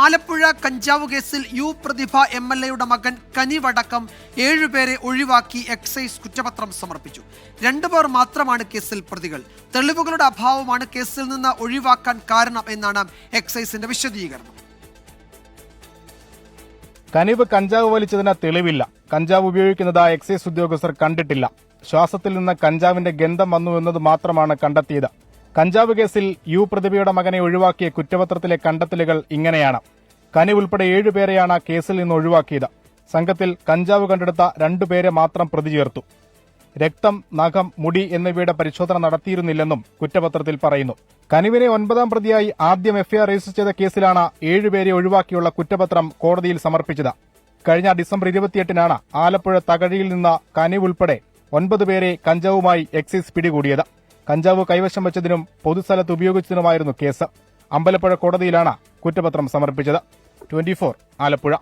ആലപ്പുഴ കഞ്ചാവ് കേസിൽ യു പ്രതിഭ MLAയുടെ മകൻ കനിവടക്കം 7 പേരെ ഒഴിവാക്കി എക്സൈസ് കുറ്റപത്രം സമർപ്പിച്ചു. 2 പേർ മാത്രമാണ് കേസിൽ പ്രതികൾ. തെളിവുകളുടെ അഭാവമാണ് കേസിൽ നിന്ന് ഒഴിവാക്കാൻ കാരണം എന്നാണ് എക്സൈസിന്റെ വിശദീകരണം. കനിവ് കഞ്ചാവ് വലിച്ചതിന് തെളിവില്ല. കഞ്ചാവ് ഉപയോഗിക്കുന്നത് എക്സൈസ് ഉദ്യോഗസ്ഥർ കണ്ടിട്ടില്ല. ശ്വാസത്തിൽ നിന്ന് കഞ്ചാവിന്റെ ഗന്ധം വന്നു എന്നത് മാത്രമാണ് കണ്ടെത്തിയത്. കഞ്ചാവ് കേസിൽ യു പ്രതിഭയുടെ മകനെ ഒഴിവാക്കിയ കുറ്റപത്രത്തിലെ കണ്ടെത്തലുകൾ ഇങ്ങനെയാണ്. കനിവ് ഉൾപ്പെടെ 7 പേരെയാണ് കേസിൽ നിന്ന് ഒഴിവാക്കിയത്. സംഘത്തിൽ കഞ്ചാവ് കണ്ടെടുത്ത 2 പേരെ മാത്രം പ്രതി ചേർത്തു. രക്തം, നഖം, മുടി എന്നിവയുടെ പരിശോധന നടത്തിയിരുന്നില്ലെന്നും കുറ്റപത്രത്തിൽ പറയുന്നു. കനിവിനെ 9ാം പ്രതിയായി ആദ്യം എഫ്ഐആർ രജിസ്റ്റർ ചെയ്ത കേസിലാണ് 7 പേരെ ഒഴിവാക്കിയുള്ള കുറ്റപത്രം കോടതിയിൽ സമർപ്പിച്ചത്. കഴിഞ്ഞ ഡിസംബർ 28-നാണ് ആലപ്പുഴ തകഴിയിൽ നിന്ന് കനിവ് ഉൾപ്പെടെ 9 പേരെ കഞ്ചാവുമായി എക്സൈസ് പിടികൂടിയത്. കഞ്ചാവ് കൈവശം വെച്ചതിനും പൊതുസ്ഥലത്ത് ഉപയോഗിച്ചതിനുമായിരുന്നു കേസ്. അമ്പലപ്പുഴ കോടതിയിലാണ് കുറ്റപത്രം സമർപ്പിച്ചത്. 24 ആലപ്പുഴ.